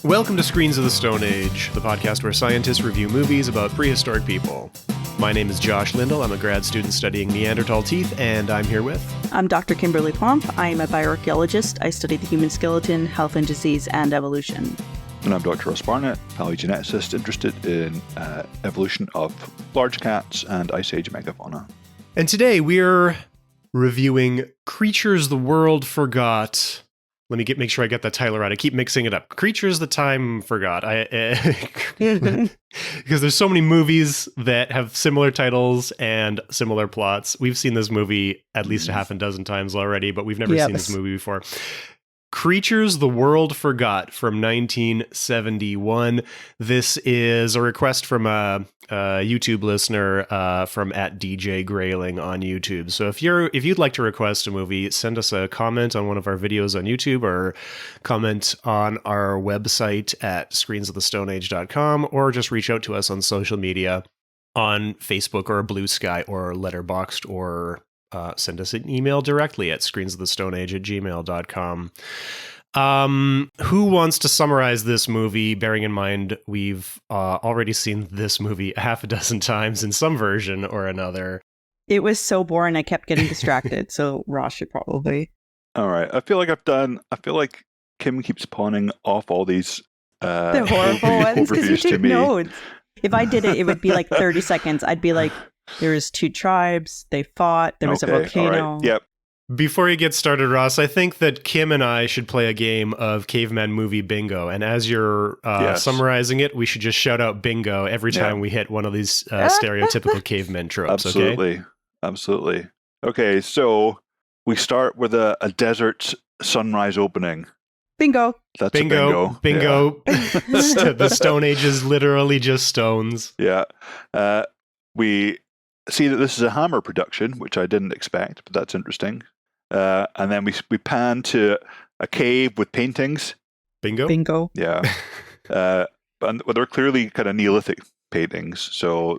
Welcome to Screens of the Stone Age, the podcast where scientists review movies about prehistoric people. My name is Josh Lindell. I'm a grad student studying Neanderthal teeth, and I'm here with... I'm Dr. Kimberly Plump. I am a bioarchaeologist. I study the human skeleton, health and disease, and evolution. And I'm Dr. Ross Barnett, paleogeneticist interested in evolution of large cats and Ice Age megafauna. And today we're reviewing Creatures the World Forgot. Let me make sure I get that title right. I keep mixing it up. Creatures the Time Forgot. Because there's so many movies that have similar titles and similar plots. We've seen this movie at least a half a dozen times already, but we've never seen this movie before. Creatures the World Forgot from 1971. This is a request from a YouTube listener from @DJ Grayling on YouTube. So if you'd like to request a movie, send us a comment on one of our videos on YouTube or comment on our website at screensofthestoneage.com, or just reach out to us on social media on Facebook or Blue Sky or Letterboxd, or send us an email directly at screensofthestoneage@gmail.com. Who wants to summarize this movie, bearing in mind we've already seen this movie a half a dozen times in some version or another? It was so boring, I kept getting distracted, so Ross should probably. All right. I feel like Kim keeps pawning off all these the horrible ones, because you took notes. If I did it, it would be like 30 seconds. I'd be like, there was two tribes, they fought, there was a volcano. Right. Yep. Before you get started, Ross, I think that Kim and I should play a game of Caveman Movie Bingo. And as you're summarizing it, we should just shout out bingo every time we hit one of these stereotypical caveman tropes. Absolutely. Okay, so we start with a desert sunrise opening. Bingo. That's bingo. A bingo. The Stone Age is literally just stones. Yeah. We see that this is a Hammer production, which I didn't expect, but that's interesting. And then we pan to a cave with paintings. Bingo. Yeah. And they're clearly kind of Neolithic paintings, so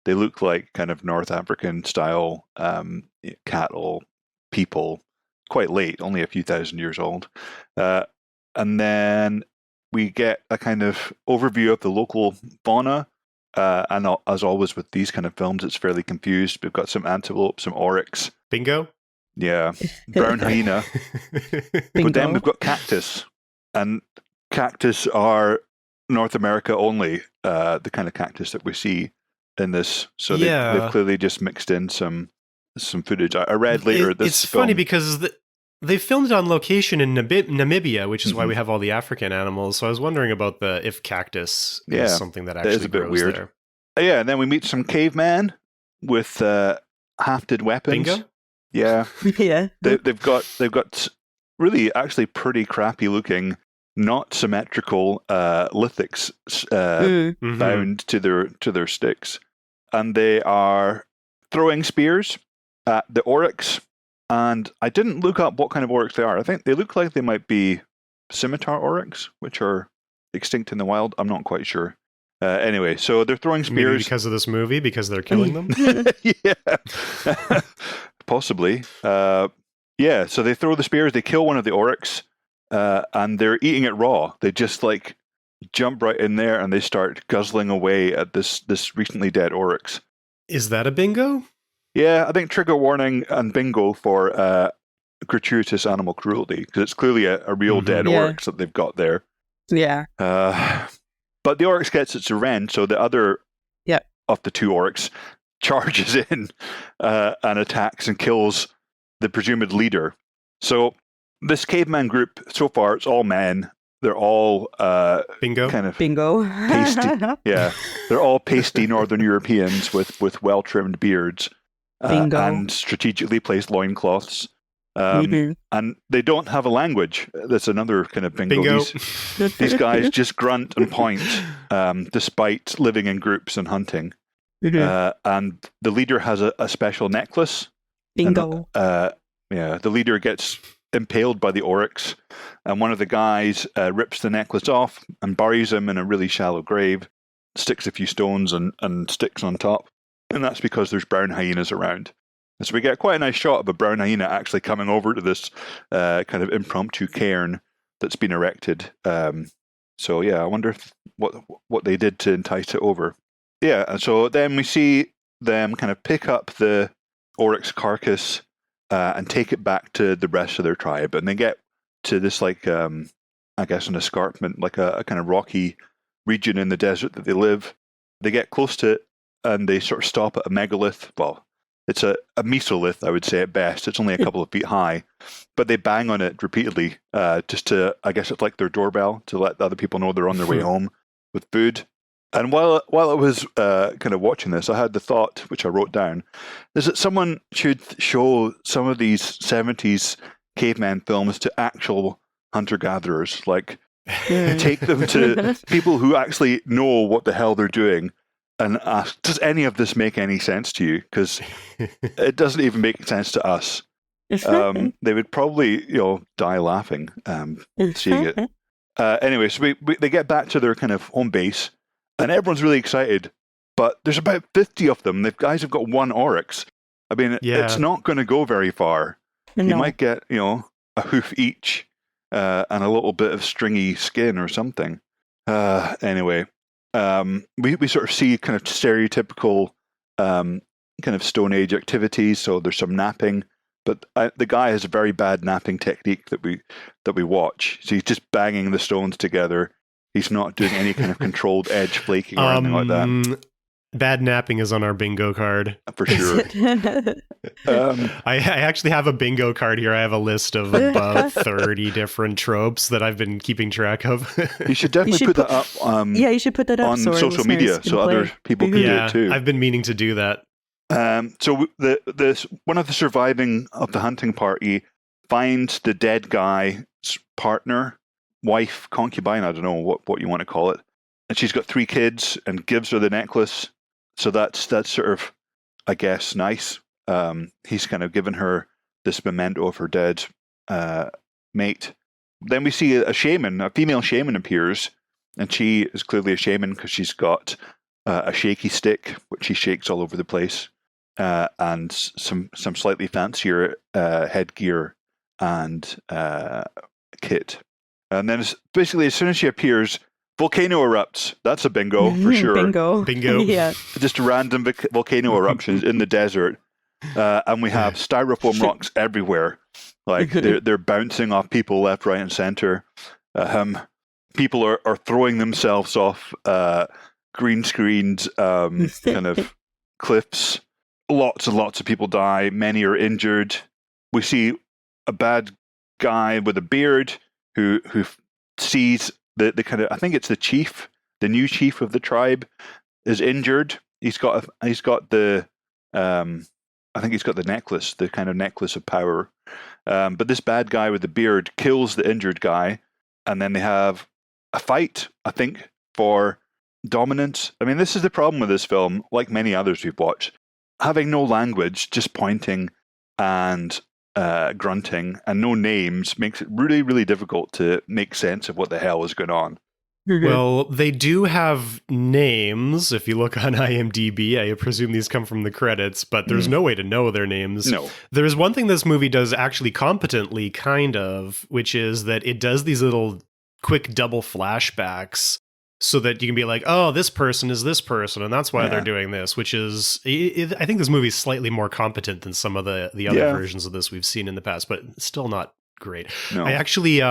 they look like kind of North African style cattle, people, quite late, only a few thousand years old. And then we get a kind of overview of the local fauna. And as always with these kind of films, it's fairly confused. We've got some antelope, some oryx. Bingo? Yeah. Brown hyena. But then we've got cactus. And cactus are North America only, the kind of cactus that we see in this. So they've clearly just mixed in some footage. I read later this It's film, funny because they filmed it on location in Namibia, which is why we have all the African animals. So I was wondering about if cactus is something that actually grows weird there. Yeah, and then we meet some cavemen with hafted weapons. Bingo? Yeah. Yeah. They've got really actually pretty crappy looking, not symmetrical lithics bound to their sticks, and they are throwing spears at the oryx. And I didn't look up what kind of oryx they are. I think they look like they might be scimitar oryx, which are extinct in the wild. I'm not quite sure. Anyway, so they're throwing spears. Maybe because of this movie, because they're killing them? Yeah. Possibly. So they throw the spears, they kill one of the oryx, and they're eating it raw. They just like jump right in there and they start guzzling away at this recently dead oryx. Is that a bingo? Yeah, I think trigger warning and bingo for gratuitous animal cruelty, because it's clearly a real dead oryx that they've got there. Yeah. But the oryx gets its revenge, so the other of the two oryx charges in and attacks and kills the presumed leader. So this caveman group, so far, it's all men. They're all bingo. Kind of bingo. Pasty. Yeah, they're all pasty Northern Europeans with well-trimmed beards. And strategically placed loincloths. And they don't have a language. That's another kind of bingo. These guys just grunt and point, despite living in groups and hunting. And the leader has a special necklace. Bingo. And, the leader gets impaled by the oryx, and one of the guys rips the necklace off and buries him in a really shallow grave, sticks a few stones and sticks on top. And that's because there's brown hyenas around. And so we get quite a nice shot of a brown hyena actually coming over to this kind of impromptu cairn that's been erected So yeah, I wonder what they did to entice it over. Yeah, and so then we see them kind of pick up the oryx carcass and take it back to the rest of their tribe, and they get to this like I guess an escarpment, like a kind of rocky region in the desert that they live. They get close to it and they sort of stop at a megalith. Well, it's a mesolith, I would say at best. It's only a couple of feet high, but they bang on it repeatedly just to, I guess it's like their doorbell to let the other people know they're on their way home with food. And while I was kind of watching this, I had the thought, which I wrote down, is that someone should show some of these 70s caveman films to actual hunter-gatherers. Like, take them to people who actually know what the hell they're doing and ask, does any of this make any sense to you? Because it doesn't even make sense to us. They would probably, die laughing seeing it. Anyway, so they get back to their kind of home base, and everyone's really excited. But there's about 50 of them. The guys have got one oryx. I mean, it's not going to go very far. No. You might get, a hoof each and a little bit of stringy skin or something. Anyway, we sort of see kind of stereotypical kind of Stone Age activities. So there's some napping, but the guy has a very bad napping technique that we watch. So he's just banging the stones together. He's not doing any kind of controlled edge flaking or anything like that. Bad napping is on our bingo card. For sure. I actually have a bingo card here. I have a list of about 30 different tropes that I've been keeping track of. You should definitely put that up. You should put that up on social media so other people can do it too. I've been meaning to do that. So one of the surviving of the hunting party finds the dead guy's partner, wife, concubine, I don't know what you want to call it. And she's got 3 kids and gives her the necklace. So that's sort of, I guess, nice. He's kind of given her this memento of her dead mate. Then we see a female shaman appears, and she is clearly a shaman because she's got a shaky stick, which she shakes all over the place, and some slightly fancier headgear and kit. And then basically, as soon as she appears, volcano erupts. That's a bingo for sure. Bingo. Yeah. Just random volcano eruptions in the desert, and we have styrofoam rocks everywhere. Like they're bouncing off people left, right, and center. People are throwing themselves off green screens, kind of cliffs. Lots and lots of people die. Many are injured. We see a bad guy with a beard who sees the kind of, I think it's the new chief of the tribe is injured. He's got the I think he's got the necklace, the kind of necklace of power. But this bad guy with the beard kills the injured guy, and then they have a fight, I think, for dominance. I mean, this is the problem with this film, like many others we've watched. Having no language, just pointing and grunting, and no names makes it really, really difficult to make sense of what the hell is going on. Well, they do have names. If you look on IMDb, I presume these come from the credits, but there's no way to know their names. No. There's one thing this movie does actually competently, kind of, which is that it does these little quick double flashbacks so that you can be like, oh, this person is this person, and that's why they're doing this, which is, I think this movie is slightly more competent than some of the other versions of this we've seen in the past, but still not great. No. I actually...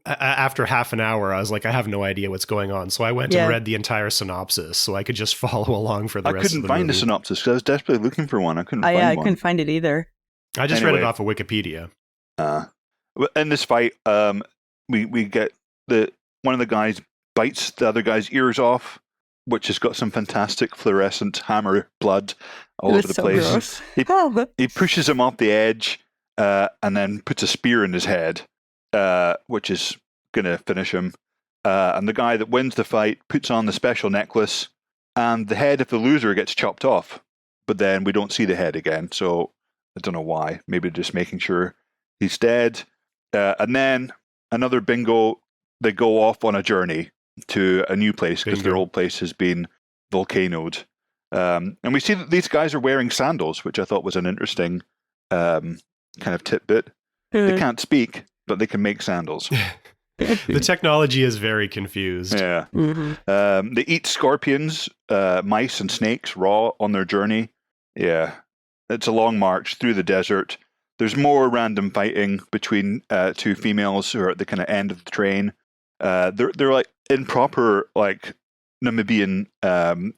after half an hour, I was like, I have no idea what's going on. So I went and read the entire synopsis so I could just follow along for the rest of the movie. I couldn't find a synopsis because I was desperately looking for one. I couldn't find one. I couldn't find it either. I just read it off of Wikipedia. In this fight, we get one of the guys bites the other guy's ears off, which has got some fantastic fluorescent hammer blood all over the place. He pushes him off the edge and then puts a spear in his head. Which is going to finish him. And the guy that wins the fight puts on the special necklace, and the head of the loser gets chopped off. But then we don't see the head again, so I don't know why. Maybe just making sure he's dead. And then another bingo, they go off on a journey to a new place because their old place has been volcanoed. And we see that these guys are wearing sandals, which I thought was an interesting kind of tidbit. They can't speak, but they can make sandals. The technology is very confused. Yeah. Mm-hmm. They eat scorpions, mice, and snakes raw on their journey. Yeah. It's a long march through the desert. There's more random fighting between two females who are at the kind of end of the train. They're like in proper like Namibian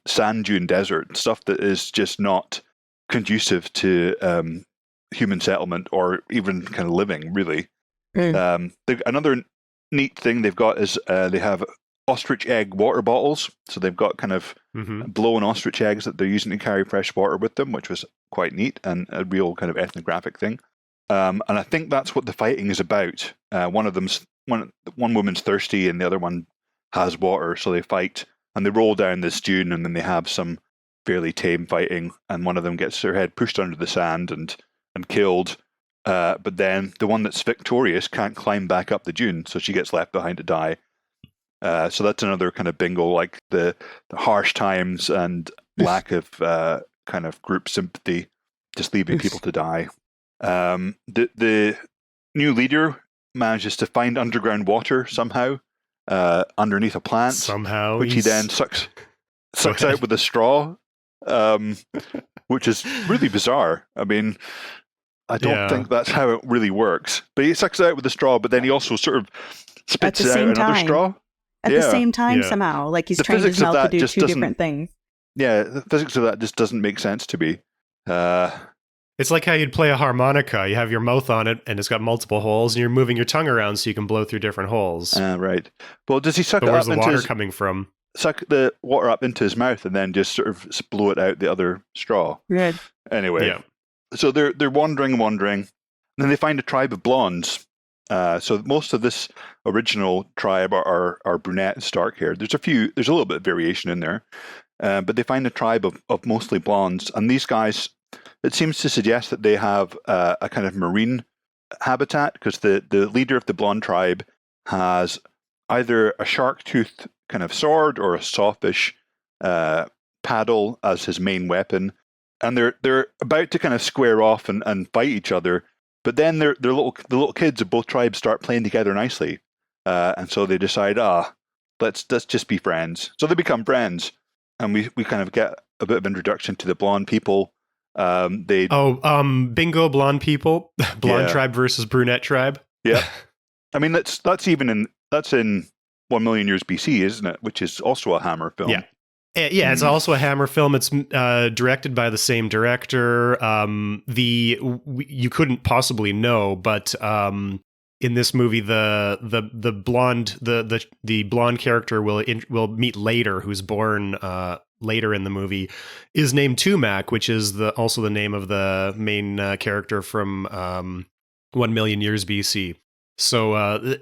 sand dune desert, stuff that is just not conducive to human settlement or even kind of living, really. Another neat thing they've got is they have ostrich egg water bottles. So they've got kind of blown ostrich eggs that they're using to carry fresh water with them, which was quite neat and a real kind of ethnographic thing. And I think that's what the fighting is about. One woman's thirsty and the other one has water, so they fight and they roll down this dune, and then they have some fairly tame fighting, and one of them gets her head pushed under the sand and killed. But then the one that's victorious can't climb back up the dune, so she gets left behind to die. So that's another kind of bingo, like the harsh times and lack of kind of group sympathy, just leaving people to die. The new leader manages to find underground water somehow underneath a plant, which he then sucks out with a straw, which is really bizarre. I mean, I don't think that's how it really works. But he sucks it out with a straw, but then he also sort of spits it out another straw. At the same time, somehow. Like he's trained his mouth to do two different things. Yeah, the physics of that just doesn't make sense to me. It's like how you'd play a harmonica. You have your mouth on it, and it's got multiple holes, and you're moving your tongue around so you can blow through different holes. Right. Well, does he suck it up where's the into water coming from? Suck the water up into his mouth and then just sort of blow it out the other straw? Good. Anyway, so they're wandering, and then they find a tribe of blondes. So most of this original tribe are brunette and stark haired. There's a little bit of variation in there, but they find a tribe of mostly blondes, and these guys, it seems to suggest that they have a kind of marine habitat, because the leader of the blonde tribe has either a shark tooth kind of sword or a sawfish paddle as his main weapon, and they're about to kind of square off and fight each other. But then the little kids of both tribes start playing together nicely, and so they decide, let's just be friends. So they become friends, and we kind of get a bit of introduction to the blonde people. Bingo, blonde people, blonde tribe versus brunette tribe. Yeah, I mean that's in 1 million years BC, isn't it? Which is also a Hammer film. Yeah. Yeah, it's also a Hammer film. It's directed by the same director. You couldn't possibly know, but in this movie, the blonde character will meet later, who's born later in the movie, is named Tumac, which is also the name of the main character from 1 million years BC. So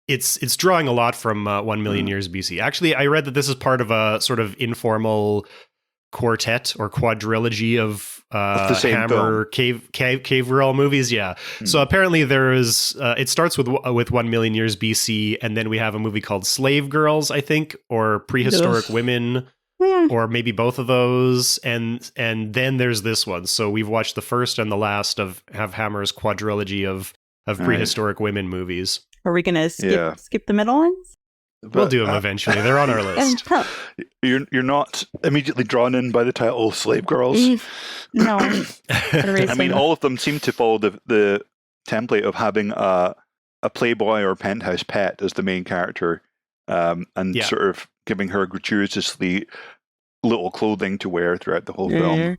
it's drawing a lot from 1 million years BC. Actually, I read that this is part of a sort of informal quartet or quadrilogy of Hammer Cave movies. Yeah. So apparently there is. It starts with 1 million years BC, and then we have a movie called Slave Girls, I think, or Prehistoric Women, or maybe both of those, and then there's this one. So we've watched the first and the last of Hammer's quadrilogy of prehistoric women movies. Are we going to skip the middle ones? We'll do them eventually. They're on our list. You're not immediately drawn in by the title Slave Girls? No. I mean, all of them seem to follow the template of having a playboy or penthouse pet as the main character, and sort of giving her gratuitously little clothing to wear throughout the whole film.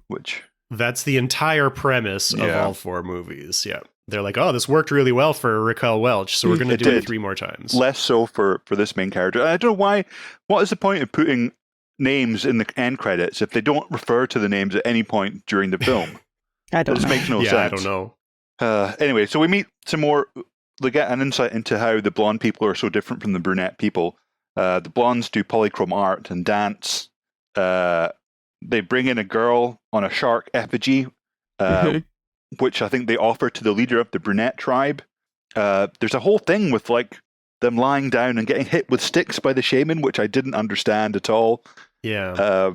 That's the entire premise of all four movies. Yeah. They're like, this worked really well for Raquel Welch, so we're going to do it 3 more times. Less so for this main character. I don't know why. What is the point of putting names in the end credits if they don't refer to the names at any point during the film? I don't know. This makes no sense. I don't know. Anyway, so we meet some more. We get an insight into how the blonde people are so different from the brunette people. The blondes do polychrome art and dance. They bring in a girl on a shark effigy, which I think they offer to the leader of the brunette tribe. There's a whole thing with like them lying down and getting hit with sticks by the shaman, which I didn't understand at all. Yeah.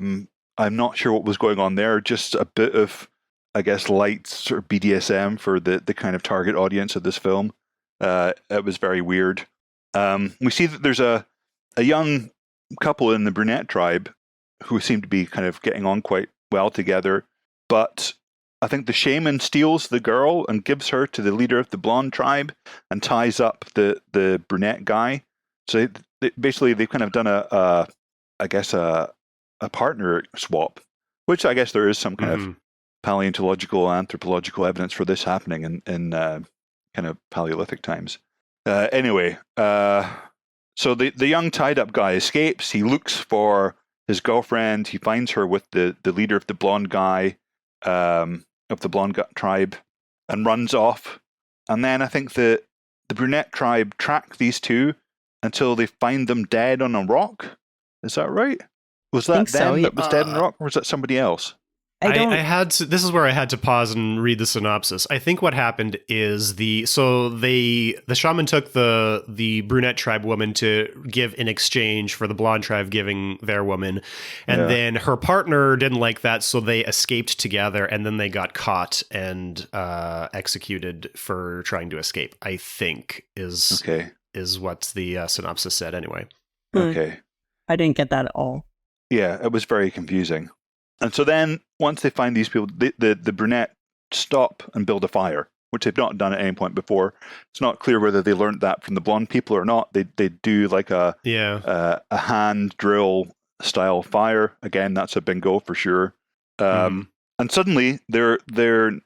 I'm not sure what was going on there. Just a bit of, I guess, light sort of BDSM for the kind of target audience of this film. It was very weird. We see that there's a young couple in the brunette tribe who seem to be kind of getting on quite well together, but I think the shaman steals the girl and gives her to the leader of the blonde tribe and ties up the brunette guy. So basically they've kind of done a partner swap, which I guess there is some kind of paleontological, anthropological evidence for this happening in kind of Paleolithic times. Anyway, so the young tied-up guy escapes. He looks for his girlfriend. He finds her with the leader of the blonde guy, of the blonde tribe, and runs off. And then I think the brunette tribe track these two until they find them dead on a rock. Is that right? Was that them that was dead on a rock, or was that somebody else? I had to. This is where I had to pause and read the synopsis. I think what happened is the shaman took the brunette tribe woman to give in exchange for the blonde tribe giving their woman, and then her partner didn't like that, so they escaped together, and then they got caught and executed for trying to escape. I think is what the synopsis said. Anyway, okay, I didn't get that at all. Yeah, it was very confusing. And so then, once they find these people, the brunette stop and build a fire, which they've not done at any point before. It's not clear whether they learned that from the blonde people or not. They do like a hand drill style fire. Again, that's a bingo for sure. And suddenly, they're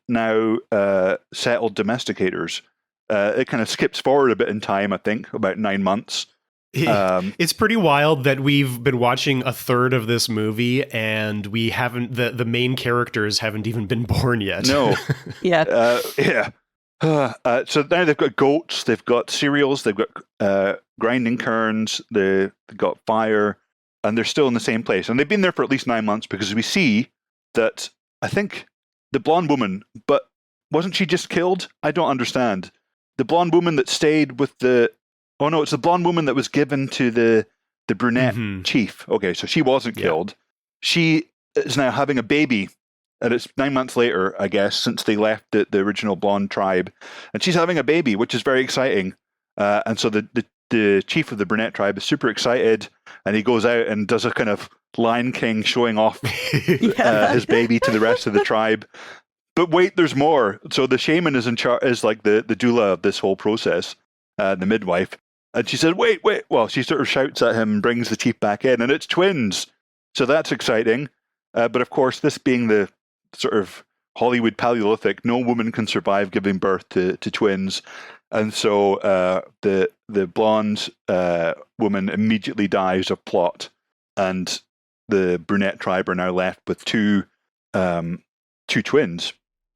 now settled domesticators. It kind of skips forward a bit in time, I think, about 9 months. It's pretty wild that we've been watching a third of this movie and we haven't the main characters haven't even been born yet. No. Yeah. So now they've got goats, they've got cereals, they've got grinding kerns, they've got fire, and they're still in the same place. And they've been there for at least 9 months because we see that, I think, the blonde woman, but wasn't she just killed? I don't understand. The blonde woman that stayed with oh no, it's the blonde woman that was given to the brunette chief. Okay, so she wasn't killed. She is now having a baby, and it's 9 months later, I guess, since they left the original blonde tribe. And she's having a baby, which is very exciting. And so the chief of the brunette tribe is super excited, and he goes out and does a kind of Lion King showing off his baby to the rest of the tribe. But wait, there's more. So the shaman is in charge, is like the doula of this whole process, the midwife. And she said, wait. Well, she sort of shouts at him and brings the chief back in, and it's twins. So that's exciting. But of course, this being the sort of Hollywood Paleolithic, no woman can survive giving birth to twins. And so the blonde woman immediately dies of plot. And the brunette tribe are now left with two twins.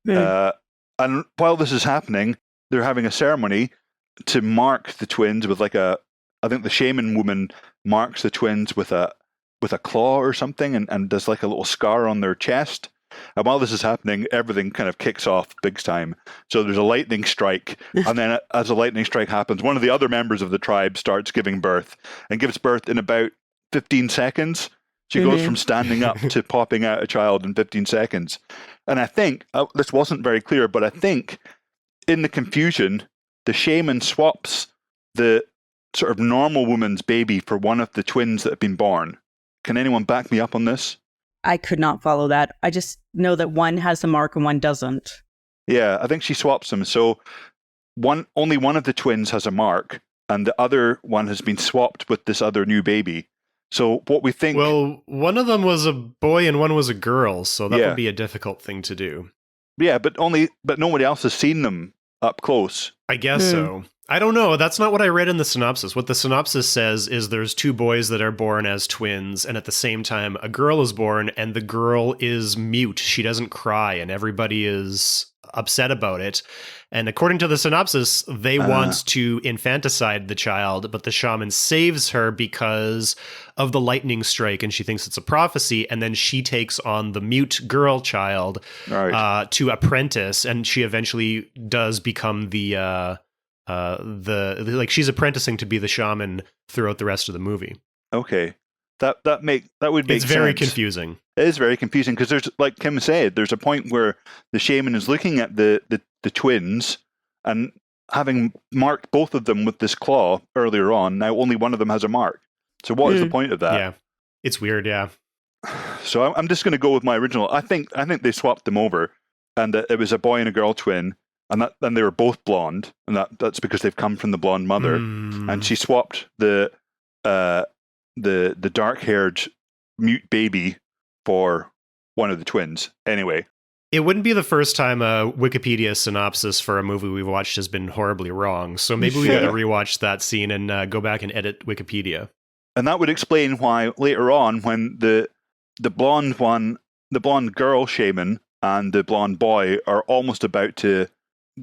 And while this is happening, they're having a ceremony to mark the twins with I think the shaman woman marks the twins with a claw or something and does like a little scar on their chest. And while this is happening, everything kind of kicks off big time. So there's a lightning strike, and then as a lightning strike happens, one of the other members of the tribe starts giving birth and gives birth in about 15 seconds. She goes from standing up to popping out a child in 15 seconds. And I think, this wasn't very clear, but I think in the confusion, the shaman swaps the sort of normal woman's baby for one of the twins that have been born. Can anyone back me up on this? I could not follow that. I just know that one has a mark and one doesn't. Yeah, I think she swaps them. So only one of the twins has a mark, and the other one has been swapped with this other new baby. So what we think... Well, one of them was a boy and one was a girl, so that would be a difficult thing to do. Yeah, but nobody else has seen them up close. I guess so. I don't know. That's not what I read in the synopsis. What the synopsis says is there's two boys that are born as twins, and at the same time, a girl is born, and the girl is mute. She doesn't cry, and everybody is upset about it. And according to the synopsis, they want to infanticide the child, but the shaman saves her because of the lightning strike, and she thinks it's a prophecy, and then she takes on the mute girl child to apprentice, and she eventually does become she's apprenticing to be the shaman throughout the rest of the movie. Okay. That would make sense. It's very confusing. It is very confusing because there's, like Kim said, there's a point where the shaman is looking at the twins, and having marked both of them with this claw earlier on, now only one of them has a mark. So what is the point of that? Yeah, it's weird. Yeah. So I'm just going to go with my original. I think they swapped them over, and it was a boy and a girl twin, and they were both blonde, and that's because they've come from the blonde mother, and she swapped the dark-haired mute baby for one of the twins. Anyway. It wouldn't be the first time a Wikipedia synopsis for a movie we've watched has been horribly wrong. So maybe we got to rewatch that scene and go back and edit Wikipedia. And that would explain why later on, when the blonde girl shaman and the blonde boy are almost about to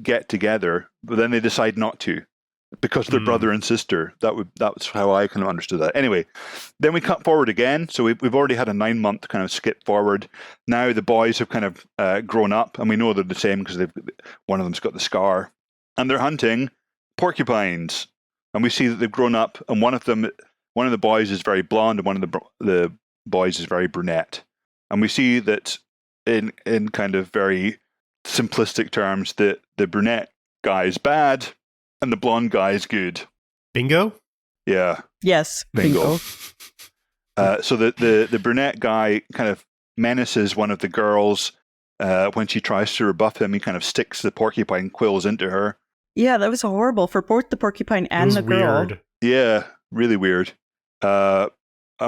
get together, but then they decide not to because they're brother and sister. That's how I kind of understood that. Anyway, then we cut forward again. So we've already had a 9-month kind of skip forward. Now the boys have kind of grown up, and we know they're the same because one of them's got the scar, and they're hunting porcupines. And we see that they've grown up, and one of the boys is very blonde, and one of the boys is very brunette. And we see that in kind of very simplistic terms that the brunette guy is bad and the blonde guy is good. Bingo? Yeah. Yes. Bingo. So the brunette guy kind of menaces one of the girls when she tries to rebuff him. He kind of sticks the porcupine quills into her. Yeah, that was horrible for both the porcupine and the girl. Weird. Yeah, really weird. And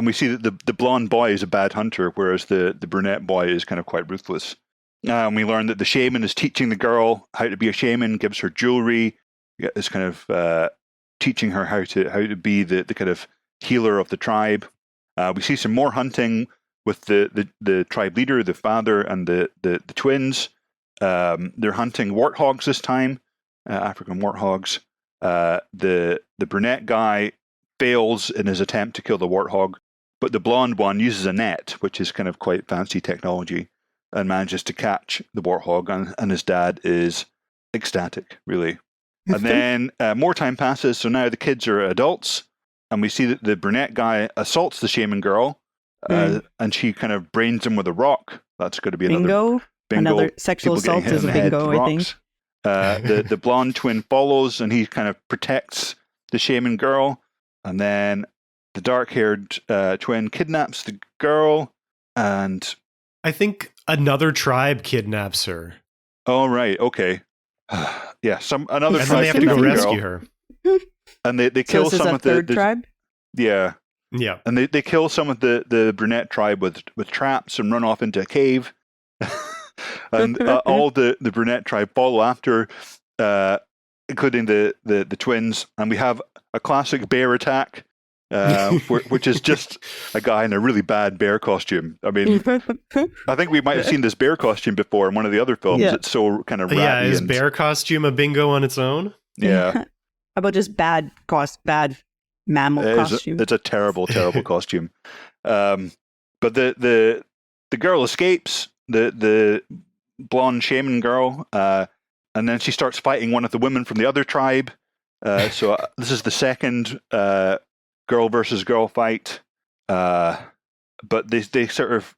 we see that the blonde boy is a bad hunter, whereas the brunette boy is kind of quite ruthless. And we learn that the shaman is teaching the girl how to be a shaman, gives her jewelry, is kind of teaching her how to be the kind of healer of the tribe. We see some more hunting with the tribe leader, the father, and the twins. They're hunting warthogs this time, African warthogs. The brunette guy fails in his attempt to kill the warthog, but the blonde one uses a net, which is kind of quite fancy technology, and manages to catch the warthog, and his dad is ecstatic, really. And then more time passes, so now the kids are adults, and we see that the brunette guy assaults the shaman girl, and she kind of brains him with a rock. That's going to be bingo. Another sexual assault is a bingo, I think. The blonde twin follows, and he kind of protects the shaman girl. And then the dark-haired twin kidnaps the girl, and I think another tribe kidnaps her. Oh, right, okay. Yeah, another and tribe. then they have to go rescue her. And they kill some of the tribe. Yeah, yeah, and they kill some of the brunette tribe with traps and run off into a cave. And all the brunette tribe follow after, including the twins, and we have a classic bear attack, which is just a guy in a really bad bear costume. I mean, I think we might have seen this bear costume before in one of the other films. Yeah. It's so kind of ratty. Yeah, is bear costume a bingo on its own? Yeah. How about just bad mammal costume? It's a terrible, terrible costume. But the girl escapes, the blonde shaman girl, and then she starts fighting one of the women from the other tribe. So this is the second girl versus girl fight. But they sort of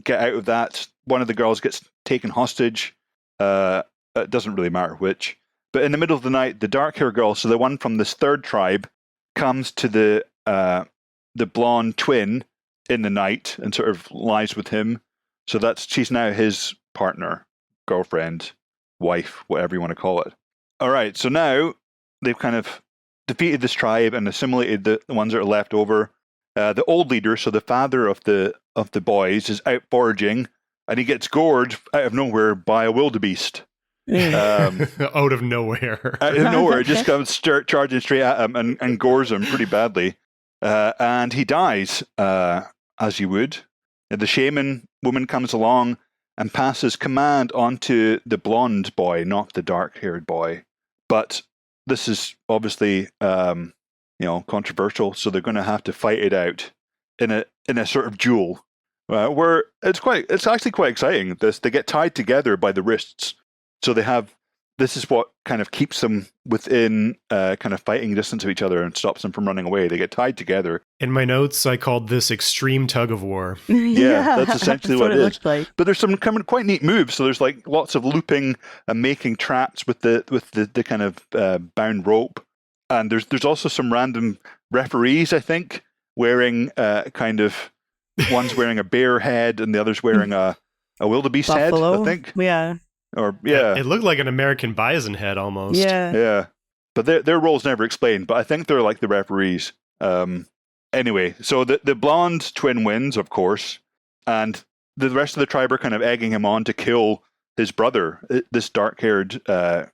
get out of that. One of the girls gets taken hostage. It doesn't really matter which. But in the middle of the night, the dark hair girl, so the one from this third tribe, comes to the blonde twin in the night and sort of lies with him. So she's now his partner, girlfriend, wife, whatever you want to call it. All right, so now they've kind of defeated this tribe and assimilated the ones that are left over. The old leader, so the father of the boys, is out foraging, and he gets gored out of nowhere by a wildebeest. Out of nowhere. Out of nowhere, it just comes charging straight at him and gores him pretty badly. And he dies, as you would. The shaman woman comes along and passes command onto the blonde boy, not the dark-haired boy. But this is obviously, controversial, so they're going to have to fight it out in a sort of duel, where it's actually quite exciting. They get tied together by the wrists, so they have this is what kind of keeps them within kind of fighting distance of each other and stops them from running away. They get tied together. In my notes, I called this extreme tug of war. Yeah, that's essentially what it is. Looks like. But there's some quite neat moves. So there's like lots of looping and making traps with the kind of bound rope. And there's also some random referees, I think, wearing kind of, one's wearing a bear head and the other's wearing a wildebeest Buffalo? head, I think. Yeah. Or yeah. It looked like an American bison head almost. Yeah. Yeah. But their roles never explained, but I think they're like the referees. Anyway, so the blonde twin wins, of course, and the rest of the tribe are kind of egging him on to kill his brother, this dark-haired guy,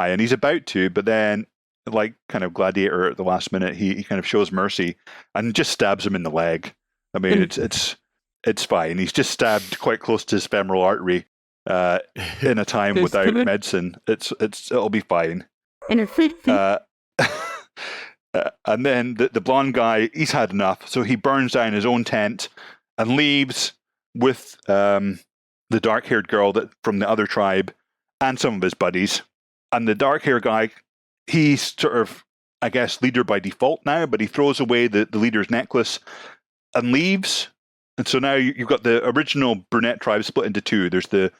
and he's about to, but then, like kind of Gladiator at the last minute, he kind of shows mercy and just stabs him in the leg. I mean, it's fine. He's just stabbed quite close to his femoral artery in a time without medicine. It'll be fine. And then the blonde guy, he's had enough, so he burns down his own tent and leaves with the dark-haired girl from the other tribe and some of his buddies. And the dark-haired guy, he's sort of, I guess, leader by default now, but he throws away the leader's necklace and leaves. And so now you've got the original brunette tribe split into two. There's the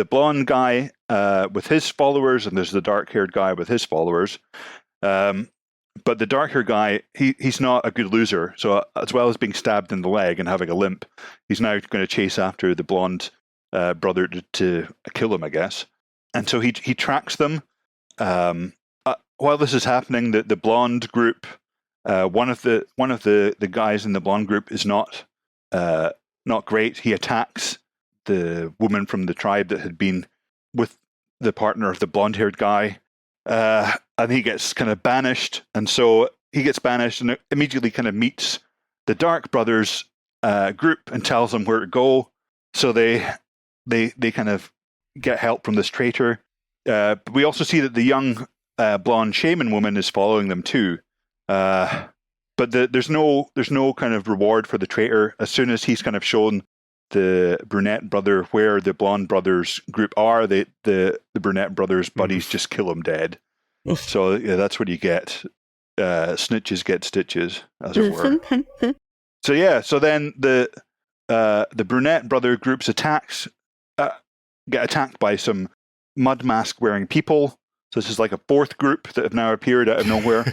blonde guy with his followers, and there's the dark-haired guy with his followers. But the dark-haired guy, he's not a good loser. So as well as being stabbed in the leg and having a limp, he's now going to chase after the blonde brother to kill him, I guess. And so he tracks them. While this is happening, the blonde group, one of the guys in the blonde group is not great. He attacks the woman from the tribe that had been with the partner of the blonde-haired guy. And he gets kind of banished, and so he gets banished and immediately kind of meets the Dark Brothers group and tells them where to go. So they kind of get help from this traitor. But we also see that the young blonde shaman woman is following them too. But there's no kind of reward for the traitor. As soon as he's kind of shown the brunette brother where the blonde brothers group are, the brunette brothers buddies just kill him dead. So yeah, that's what you get. Snitches get stitches, as it were. So yeah, so then the brunette brother group's attacks get attacked by some mud mask wearing people. So this is like a fourth group that have now appeared out of nowhere.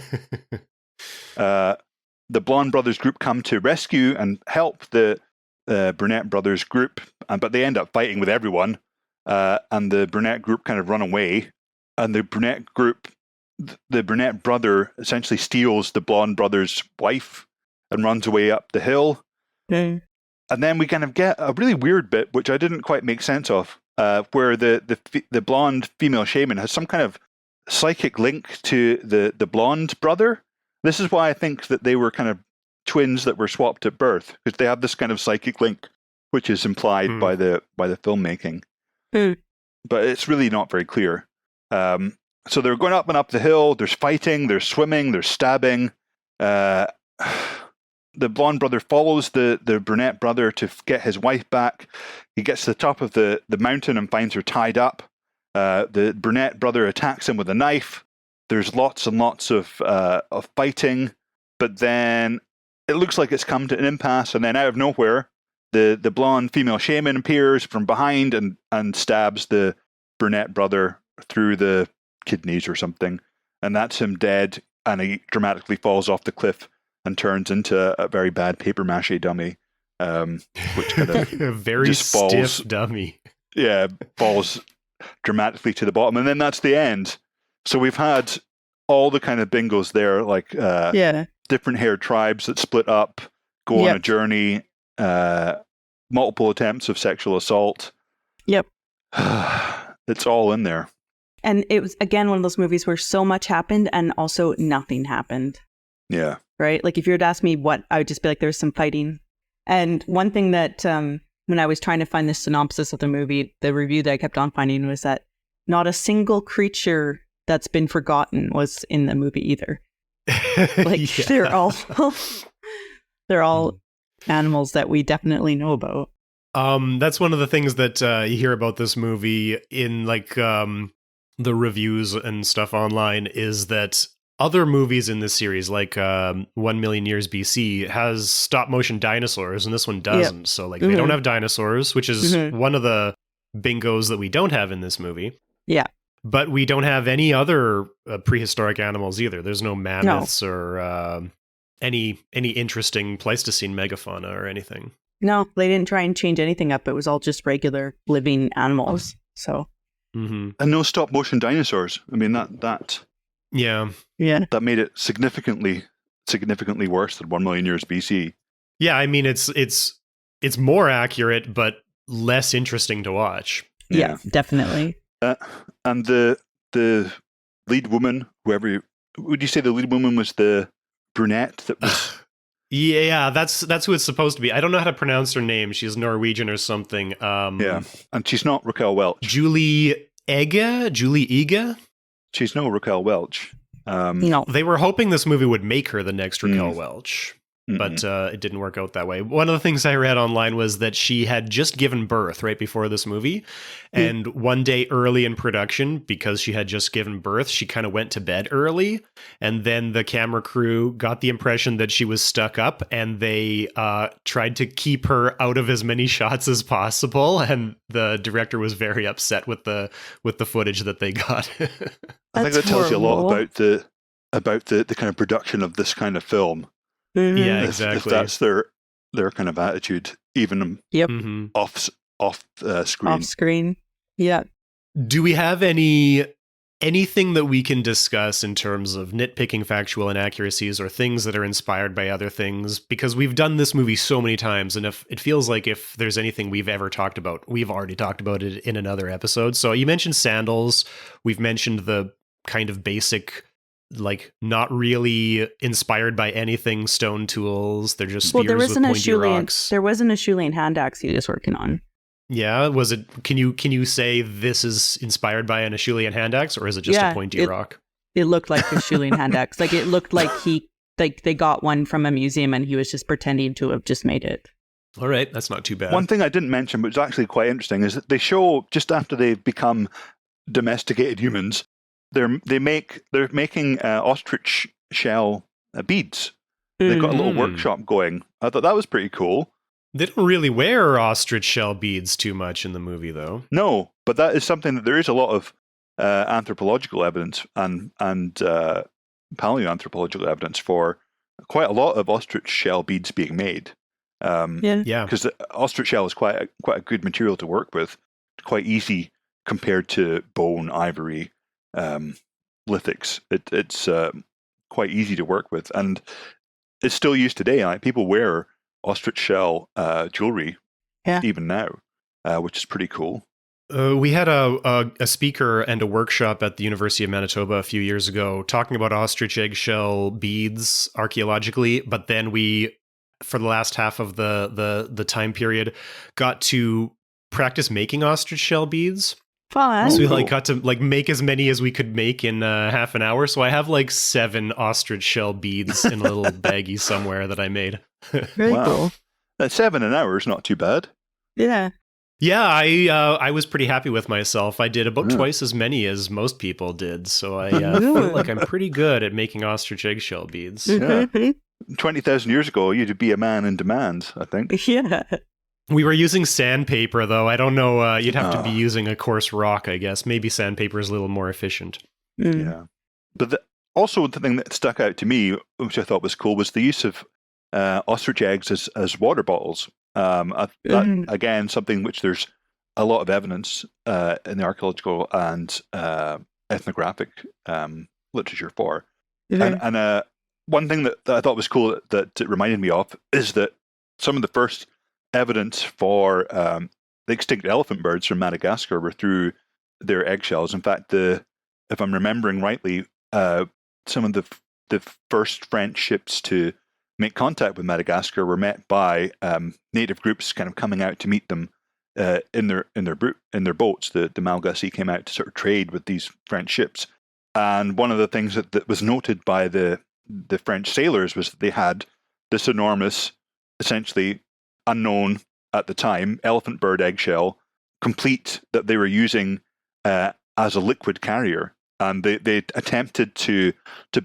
The blonde brothers group come to rescue and help the brunette brothers group, but they end up fighting with everyone. And the brunette group kind of run away. And the brunette brother essentially steals the blonde brother's wife and runs away up the hill. Okay. And then we kind of get a really weird bit, which I didn't quite make sense of, where the blonde female shaman has some kind of psychic link to the blonde brother. This is why I think that they were kind of twins that were swapped at birth, because they have this kind of psychic link, which is implied by the filmmaking. But it's really not very clear. So they're going up and up the hill. There's fighting, there's swimming, there's stabbing. The blonde brother follows the brunette brother to get his wife back. He gets to the top of the mountain and finds her tied up. The brunette brother attacks him with a knife. There's lots and lots of fighting, but then it looks like it's come to an impasse, and then out of nowhere, the blonde female shaman appears from behind and stabs the brunette brother through the kidneys or something, and that's him dead, and he dramatically falls off the cliff and turns into a very bad paper mache dummy, which kind of a very just falls, stiff dummy. Yeah, falls dramatically to the bottom, and then that's the end. So we've had all the kind of bingos there, like different haired tribes that split up, go on a journey, multiple attempts of sexual assault. Yep. It's all in there. And it was, again, one of those movies where so much happened and also nothing happened. Yeah. Right? Like, if you were to ask me what, I would just be like, there's some fighting. And one thing that, when I was trying to find the synopsis of the movie, the review that I kept on finding was that not a single creature that's been forgotten was in the movie either. Like, they're all animals that we definitely know about. That's one of the things that you hear about this movie in, like, the reviews and stuff online is that other movies in this series, like 1 Million Years BC, has stop motion dinosaurs, and this one doesn't. Yep. So, like, they don't have dinosaurs, which is one of the bingos that we don't have in this movie. Yeah. But we don't have any other prehistoric animals either. There's no mammoths or any interesting Pleistocene megafauna or anything. No, they didn't try and change anything up. It was all just regular living animals. So, and no stop motion dinosaurs. I mean, that that made it significantly worse than 1 million years BC. Yeah, I mean, it's more accurate, but less interesting to watch. Yeah, definitely. And the lead woman, would you say the lead woman was the brunette that was? Yeah, that's who it's supposed to be. I don't know how to pronounce her name. She's Norwegian or something. And she's not Raquel Welch. Julie Ega? She's no Raquel Welch. No. They were hoping this movie would make her the next Raquel Welch. But it didn't work out that way. One of the things I read online was that she had just given birth right before this movie. And one day early in production, because she had just given birth, she kind of went to bed early. And then the camera crew got the impression that she was stuck up, and they tried to keep her out of as many shots as possible. And the director was very upset with the footage that they got. I think that tells you a lot about the kind of production of this kind of film. Yeah, exactly. If that's their kind of attitude, even off screen. Off screen, yeah. Do we have anything that we can discuss in terms of nitpicking factual inaccuracies or things that are inspired by other things? Because we've done this movie so many times, and if it feels like if there's anything we've ever talked about, we've already talked about it in another episode. So you mentioned sandals. We've mentioned the kind of basic, like, not really inspired by anything stone tools. They're just spears with pointy rocks. There wasn't a Acheulean hand axe he was working on. Yeah, was it? Can you say this is inspired by an Acheulean hand axe, or is it just a pointy rock? It looked like a Acheulean hand axe. Like, it looked like they got one from a museum and he was just pretending to have just made it. All right, that's not too bad. One thing I didn't mention, but it's actually quite interesting, is that they show just after they've become domesticated humans, they're making ostrich shell beads. They've got a little workshop going. I thought that was pretty cool. They don't really wear ostrich shell beads too much in the movie, though. No, but that is something that there is a lot of anthropological evidence and paleoanthropological evidence for quite a lot of ostrich shell beads being made. Because the ostrich shell is quite a good material to work with, quite easy compared to bone, ivory, lithics. It's quite easy to work with, and it's still used today. Like, people wear ostrich shell jewelry even now, which is pretty cool. We had a speaker and a workshop at the University of Manitoba a few years ago talking about ostrich eggshell beads archaeologically, but then we, for the last half of the time period, got to practice making ostrich shell beads. Fun. So we got to make as many as we could make in half an hour. So I have 7 ostrich shell beads in a little baggie somewhere that I made. Really cool. 7 an hour is not too bad. Yeah. Yeah, I was pretty happy with myself. I did about twice as many as most people did. So I feel like I'm pretty good at making ostrich eggshell beads. Yeah. 20,000 years ago, you'd be a man in demand, I think. Yeah. We were using sandpaper, though. I don't know. You'd have to be using a coarse rock, I guess. Maybe sandpaper is a little more efficient. Yeah. But also the thing that stuck out to me, which I thought was cool, was the use of ostrich eggs as water bottles. That, again, something which there's a lot of evidence in the archaeological and ethnographic literature for. And one thing that I thought was cool that it reminded me of is that some of the first evidence for the extinct elephant birds from Madagascar were through their eggshells. In fact, if I'm remembering rightly, some of the first French ships to make contact with Madagascar were met by native groups kind of coming out to meet them in their boats. The Malagasy came out to sort of trade with these French ships. And one of the things that was noted by the French sailors was that they had this enormous, essentially unknown at the time, elephant bird eggshell, complete, that they were using as a liquid carrier. And they attempted to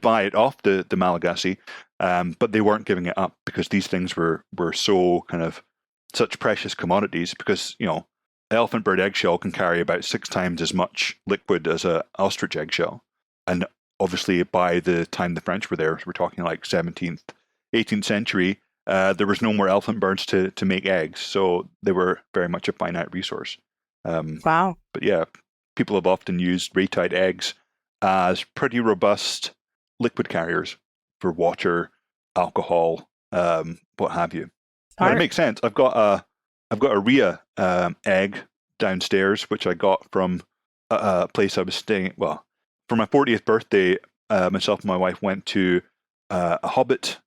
buy it off the Malagasy, but they weren't giving it up because these things were so kind of such precious commodities. Because elephant bird eggshell can carry about 6 times as much liquid as a ostrich eggshell, and obviously by the time the French were there, so we're talking like 17th, 18th century, there was no more elephant birds to make eggs, so they were very much a finite resource. Wow. But yeah, people have often used raytide eggs as pretty robust liquid carriers for water, alcohol, what have you. But it makes sense. I've got a rhea egg downstairs, which I got from a place I was staying. Well, for my 40th birthday, myself and my wife went to a hobbit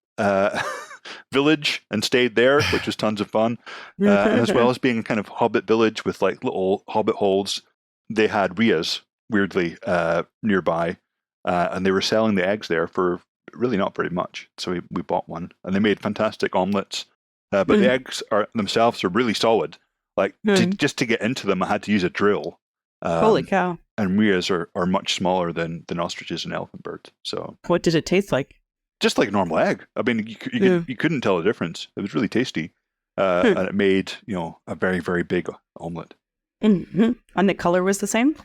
village and stayed there, which was tons of fun. And as well as being a kind of hobbit village with like little hobbit holes, they had rheas weirdly nearby, and they were selling the eggs there for really not very much. So we bought one, and they made fantastic omelets. But the eggs themselves are really solid. Like just to get into them, I had to use a drill. Holy cow! And rheas are much smaller than ostriches and elephant birds. So what did it taste like? Just like a normal egg. I mean, you couldn't tell the difference. It was really tasty, and it made a very, very big omelet. And the color was the same?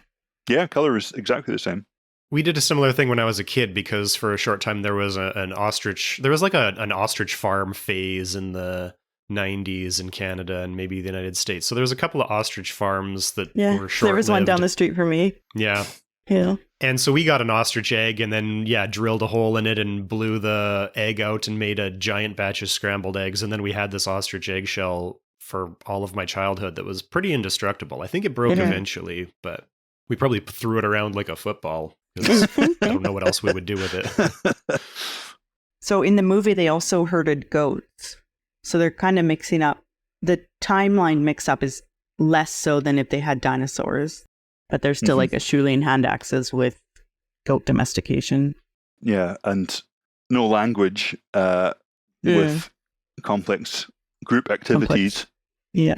Yeah, color was exactly the same. We did a similar thing when I was a kid because for a short time there was an ostrich. There was like an ostrich farm phase in the 90s in Canada and maybe the United States. So there was a couple of ostrich farms that were short-lived. There was one down the street for me. Yeah. Yeah. And so we got an ostrich egg and then, drilled a hole in it and blew the egg out and made a giant batch of scrambled eggs. And then we had this ostrich eggshell for all of my childhood that was pretty indestructible. I think it broke eventually, but we probably threw it around like a football. I don't know what else we would do with it. So in the movie, they also herded goats. So they're kind of mixing up. The timeline mix-up is less so than if they had dinosaurs. But there's still like Acheulean hand axes with goat domestication. Yeah, and no language with complex group activities. Yeah.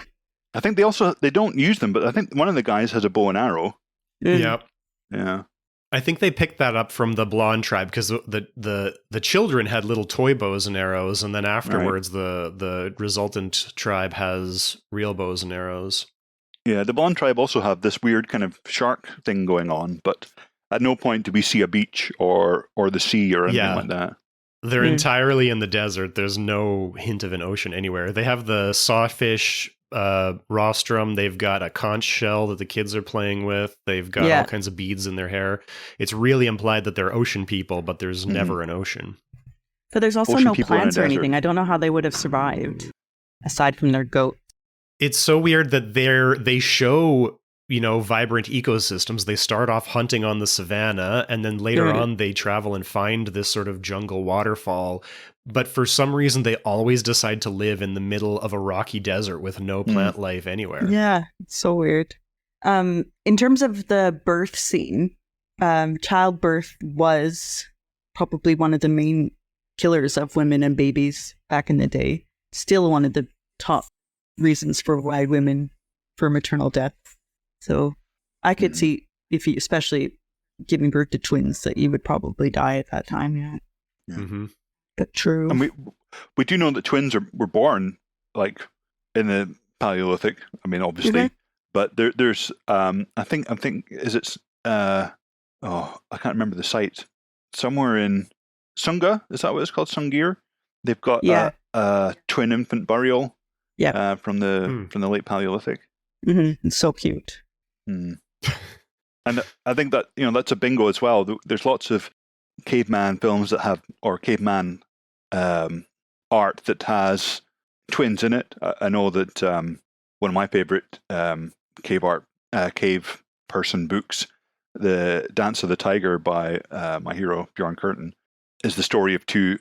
I think they don't use them, but I think one of the guys has a bow and arrow. Yep. Yeah. I think they picked that up from the blonde tribe because the children had little toy bows and arrows, and then afterwards the resultant tribe has real bows and arrows. Yeah, the blonde tribe also have this weird kind of shark thing going on, but at no point do we see a beach or the sea or anything like that. They're entirely in the desert. There's no hint of an ocean anywhere. They have the sawfish rostrum. They've got a conch shell that the kids are playing with. They've got all kinds of beads in their hair. It's really implied that they're ocean people, but there's never an ocean. So there's also no plants or anything. I don't know how they would have survived aside from their goat. It's so weird that they show, vibrant ecosystems. They start off hunting on the savannah, and then later on they travel and find this sort of jungle waterfall. But for some reason, they always decide to live in the middle of a rocky desert with no plant life anywhere. Yeah, it's so weird. In terms of the birth scene, childbirth was probably one of the main killers of women and babies back in the day. Still one of the top reasons for why women for maternal death. So I could see if you, especially giving birth to twins, that you would probably die at that time. Yeah. Mm-hmm. But true. And we do know that twins were born like in the Paleolithic. I mean, obviously, but there's I think is it I can't remember the site. Somewhere in Sunga, is that what it's called? Sungir. They've got a twin infant burial. Yeah. From the late Paleolithic. Mm-hmm. It's so cute. And I think that that's a bingo as well. There's lots of caveman films that have, or caveman art that has twins in it. I know that one of my favorite cave person books, The Dance of the Tiger by my hero Bjorn Curtin, is the story of two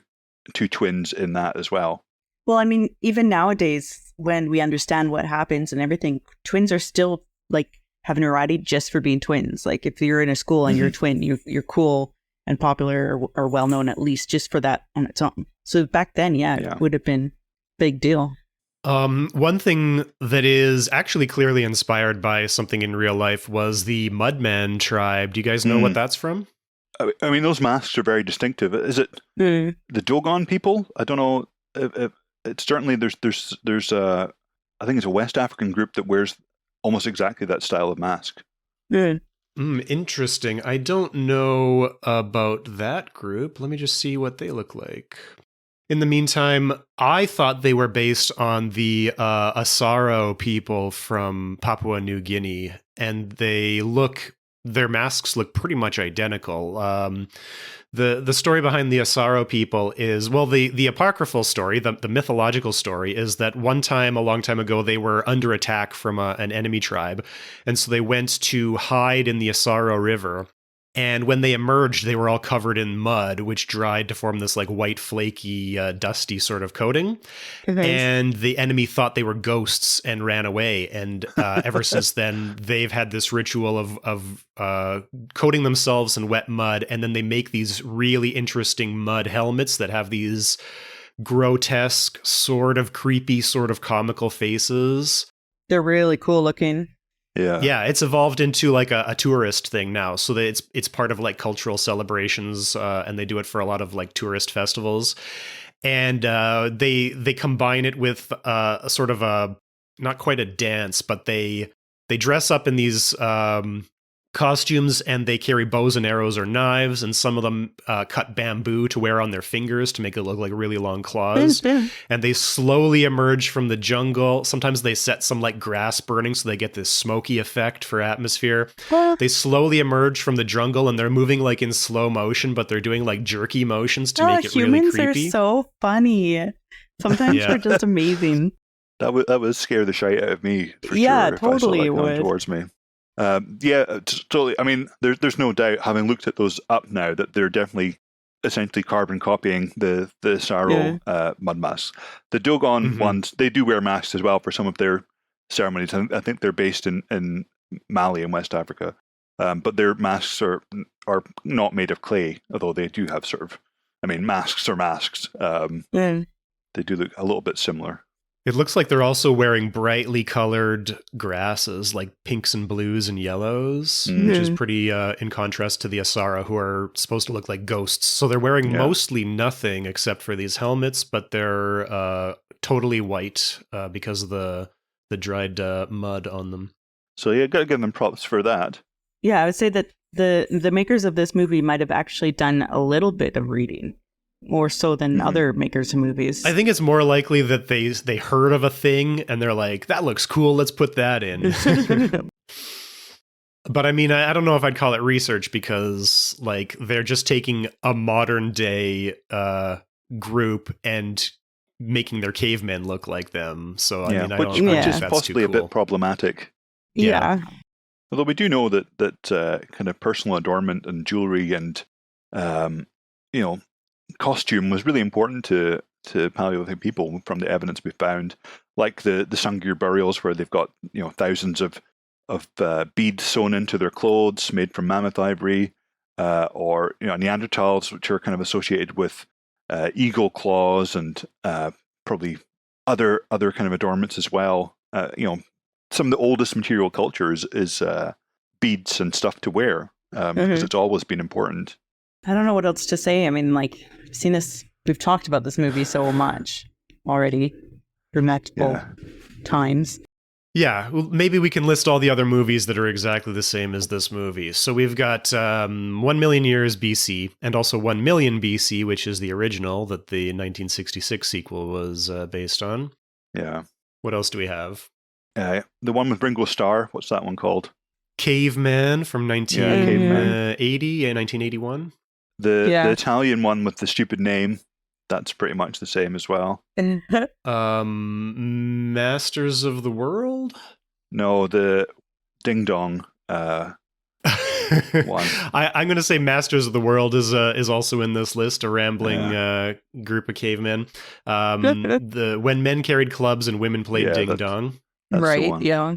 twins in that as well. Well, I mean, even nowadays, when we understand what happens and everything, twins are still like have notoriety just for being twins. Like if you're in a school and you're a twin, you're cool and popular or well known, at least just for that on its own. So back then, it would have been a big deal. One thing that is actually clearly inspired by something in real life was the Mudman tribe. Do you guys know what that's from? I mean, those masks are very distinctive. Is it the Dogon people? I don't know. If it's certainly there's I think it's a West African group that wears almost exactly that style of mask. Interesting. I don't know about that group. Let me just see what they look like. In the meantime, I thought they were based on the Asaro people from Papua New Guinea, and their masks look pretty much identical. The story behind the Asaro people is, well, the apocryphal story, the mythological story, is that one time, a long time ago, they were under attack from an enemy tribe, and so they went to hide in the Asaro River. And when they emerged, they were all covered in mud, which dried to form this like white, flaky, dusty sort of coating. Nice. And the enemy thought they were ghosts and ran away. And ever since then, they've had this ritual of coating themselves in wet mud. And then they make these really interesting mud helmets that have these grotesque, sort of creepy, sort of comical faces. They're really cool looking. Yeah, it's evolved into like a tourist thing now, so that it's part of like cultural celebrations, and they do it for a lot of like tourist festivals, and they combine it with a sort of a, not quite a dance, but they dress up in these costumes, and they carry bows and arrows or knives, and some of them cut bamboo to wear on their fingers to make it look like really long claws. And they slowly emerge from the jungle. Sometimes they set some like grass burning so they get this smoky effect for atmosphere. They slowly emerge from the jungle, and they're moving like in slow motion, but they're doing like jerky motions to make it really creepy. Humans are so funny. Sometimes they're just amazing. That would scare the shite out of me, for sure. Yeah, if I saw totally that coming towards me. Totally. I mean, there's no doubt, having looked at those up now, that they're definitely essentially carbon copying the Saro mud masks. The Dogon ones, they do wear masks as well for some of their ceremonies. I think they're based in Mali in West Africa. But their masks are not made of clay, although they do have sort of, I mean, masks are masks. They do look a little bit similar. It looks like they're also wearing brightly colored grasses, like pinks and blues and yellows, which is pretty in contrast to the Asara, who are supposed to look like ghosts. So they're wearing mostly nothing except for these helmets, but they're totally white because of the dried mud on them. So yeah, got to give them props for that. Yeah, I would say that the makers of this movie might have actually done a little bit of reading. More so than other makers of movies. I think it's more likely that they heard of a thing and they're like, that looks cool, let's put that in. But I mean, I don't know if I'd call it research, because like they're just taking a modern day group and making their cavemen look like them. So I mean, which is possibly a bit problematic. Yeah. Although we do know that kind of personal adornment and jewelry and costume was really important to Paleolithic people from the evidence we found, like the Sungir burials, where they've got thousands of beads sewn into their clothes made from mammoth ivory, or Neanderthals, which are kind of associated with eagle claws and probably other kind of adornments as well. Some of the oldest material cultures is beads and stuff to wear, because it's always been important. I don't know what else to say. I mean, like, I've seen this, we've talked about this movie so much already through multiple times. Yeah, well, maybe we can list all the other movies that are exactly the same as this movie. So we've got 1 million years BC, and also 1 million BC, which is the original that the 1966 sequel was based on. Yeah. What else do we have? The one with Ringo Starr, what's that one called? Caveman from 1980 and 1981. The Italian one with the stupid name, that's pretty much the same as well. Masters of the World? No, the Ding Dong one. I'm going to say Masters of the World is also in this list, a rambling group of cavemen. When men carried clubs and women played Ding Dong. Right, yeah.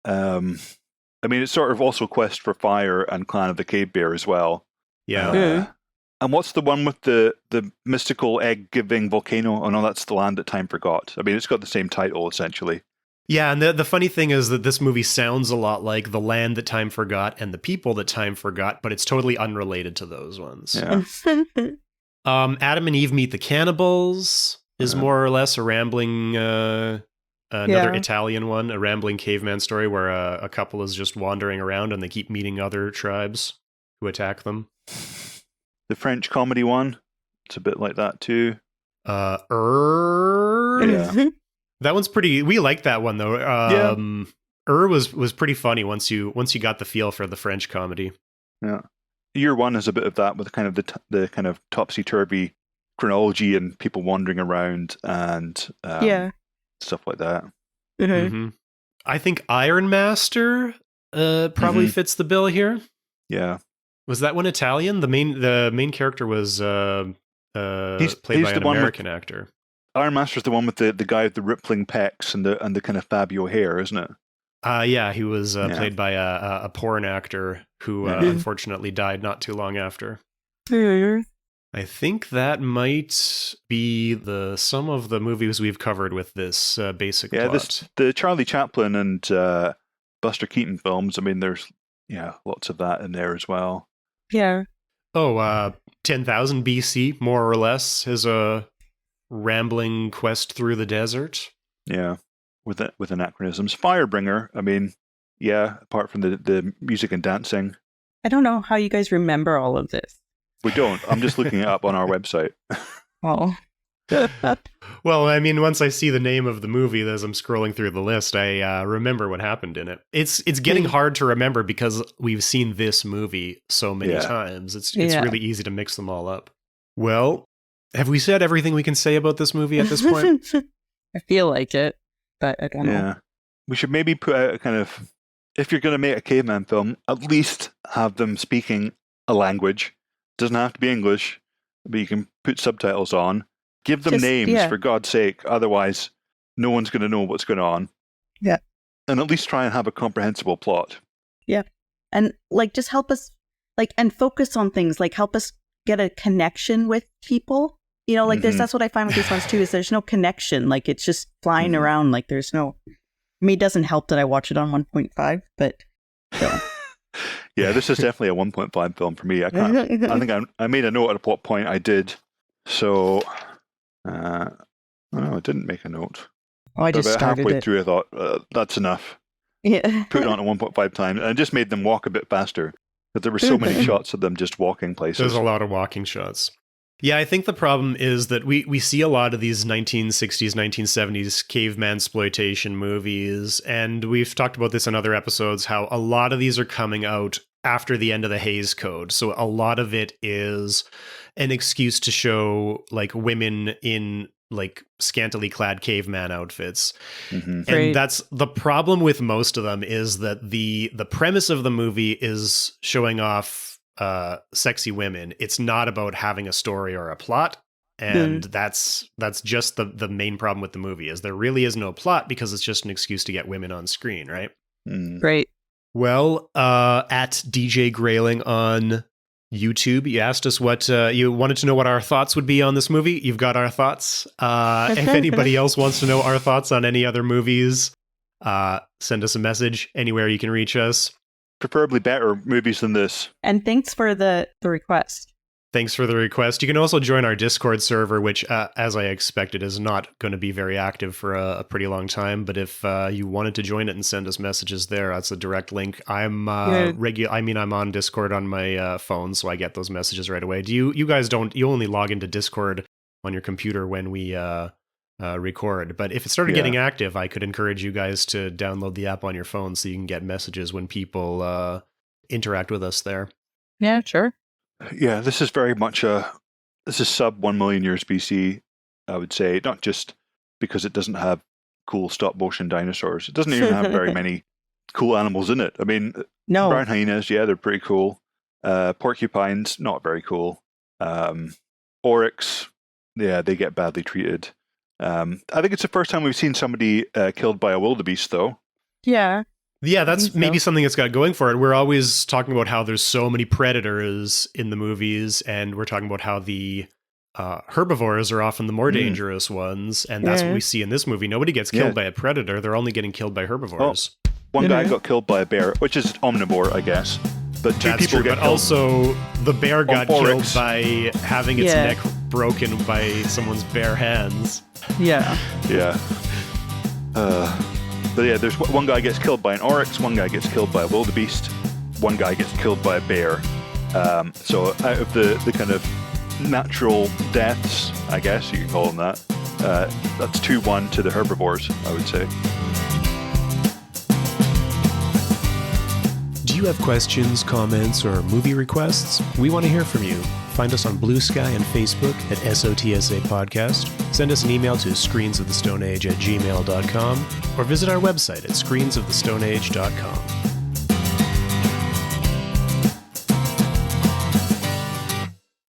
I mean, it's sort of also Quest for Fire and Clan of the Cave Bear as well. Yeah. And what's the one with the mystical egg-giving volcano? Oh no, that's The Land That Time Forgot. I mean, it's got the same title, essentially. Yeah, and the funny thing is that this movie sounds a lot like The Land That Time Forgot and The People That Time Forgot, but it's totally unrelated to those ones. Yeah. Adam and Eve Meet the Cannibals is more or less a rambling, another Italian one, a rambling caveman story where a couple is just wandering around and they keep meeting other tribes who attack them. The French comedy one, it's a bit like that too. Yeah. That one's pretty. We liked that one though. Was pretty funny once you got the feel for the French comedy. Yeah, Year One is a bit of that with kind of the kind of topsy turvy chronology and people wandering around and stuff like that. Mm-hmm. I think Iron Master probably fits the bill here. Yeah. Was that one Italian? The main character was played by an American actor. Iron Master's the one with the guy with the rippling pecs and the kind of Fabio hair, isn't it? Yeah, he was played by a porn actor who unfortunately died not too long after. I think that might be some of the movies we've covered with this basic plot. The Charlie Chaplin and Buster Keaton films. I mean, there's lots of that in there as well. Yeah. Oh, 10,000 BC, more or less, is a rambling quest through the desert. Yeah, with anachronisms. Firebringer, I mean, apart from the music and dancing. I don't know how you guys remember all of this. We don't. I'm just looking it up on our website. Oh. Well, I mean, once I see the name of the movie as I'm scrolling through the list, I remember what happened in it. It's getting hard to remember because we've seen this movie so many times. It's really easy to mix them all up. Well, have we said everything we can say about this movie at this point? I feel like it, but I don't know. Yeah. We should maybe put out a kind of, if you're going to make a caveman film, at least have them speaking a language. Doesn't have to be English, but you can put subtitles on. Give them names, for God's sake. Otherwise, no one's going to know what's going on. Yeah. And at least try and have a comprehensible plot. Yeah. And just help us, and focus on things. Help us get a connection with people. That's what I find with these ones too, is there's no connection. It's just flying around. There's no, I mean, it doesn't help that I watch it on 1.5, but still. Yeah, this is definitely a 1.5 film for me. I think I made a note at what point I did. So... I didn't make a note. Oh, I just started halfway it. through, I thought, that's enough. Yeah. Put it on at 1.5 times, and it just made them walk a bit faster. But there were so many shots of them just walking places. There's a lot of walking shots. Yeah, I think the problem is that we see a lot of these 1960s, 1970s caveman-sploitation movies, and we've talked about this in other episodes, how a lot of these are coming out after the end of the Hays Code. So a lot of it is an excuse to show women in scantily clad caveman outfits. And that's the problem with most of them, is that the premise of the movie is showing off sexy women. It's not about having a story or a plot. And that's just the main problem with the movie, is there really is no plot because it's just an excuse to get women on screen, right? Great. Well, at DJ Grayling on YouTube, you asked us what you wanted to know what our thoughts would be on this movie. You've got our thoughts. If anybody else wants to know our thoughts on any other movies, send us a message anywhere you can reach us. Preferably better movies than this. And thanks for the request. Thanks for the request. You can also join our Discord server, which, as I expected, is not going to be very active for a pretty long time. But if you wanted to join it and send us messages there, that's a direct link. I'm I'm on Discord on my phone, so I get those messages right away. You guys don't? You only log into Discord on your computer when we record. But if it started getting active, I could encourage you guys to download the app on your phone so you can get messages when people interact with us there. Yeah, sure. Yeah, this is very much this is sub 1 million years BC, I would say, not just because it doesn't have cool stop motion dinosaurs. It doesn't even have very many cool animals in it. I mean, brown hyenas, they're pretty cool. Porcupines, not very cool. Oryx, they get badly treated. I think it's the first time we've seen somebody killed by a wildebeest, though. Yeah. Yeah, that's maybe something it's got going for it. We're always talking about how there's so many predators in the movies, and we're talking about how the herbivores are often the more dangerous ones, and that's what we see in this movie. Nobody gets killed by a predator. They're only getting killed by herbivores. One guy got killed by a bear, which is omnivore, I guess. But two people get killed. But also, the bear got killed by having its neck broken by someone's bare hands. Yeah. Yeah. But yeah, there's one guy gets killed by an oryx, one guy gets killed by a wildebeest, one guy gets killed by a bear. So out of the kind of natural deaths, I guess you can call them that, that's 2-1 to the herbivores, I would say. Do you have questions, comments, or movie requests? We want to hear from you. Find us on Blue Sky and Facebook at SOTSA Podcast. Send us an email to screensofthestoneage@gmail.com or visit our website at screensofthestoneage.com.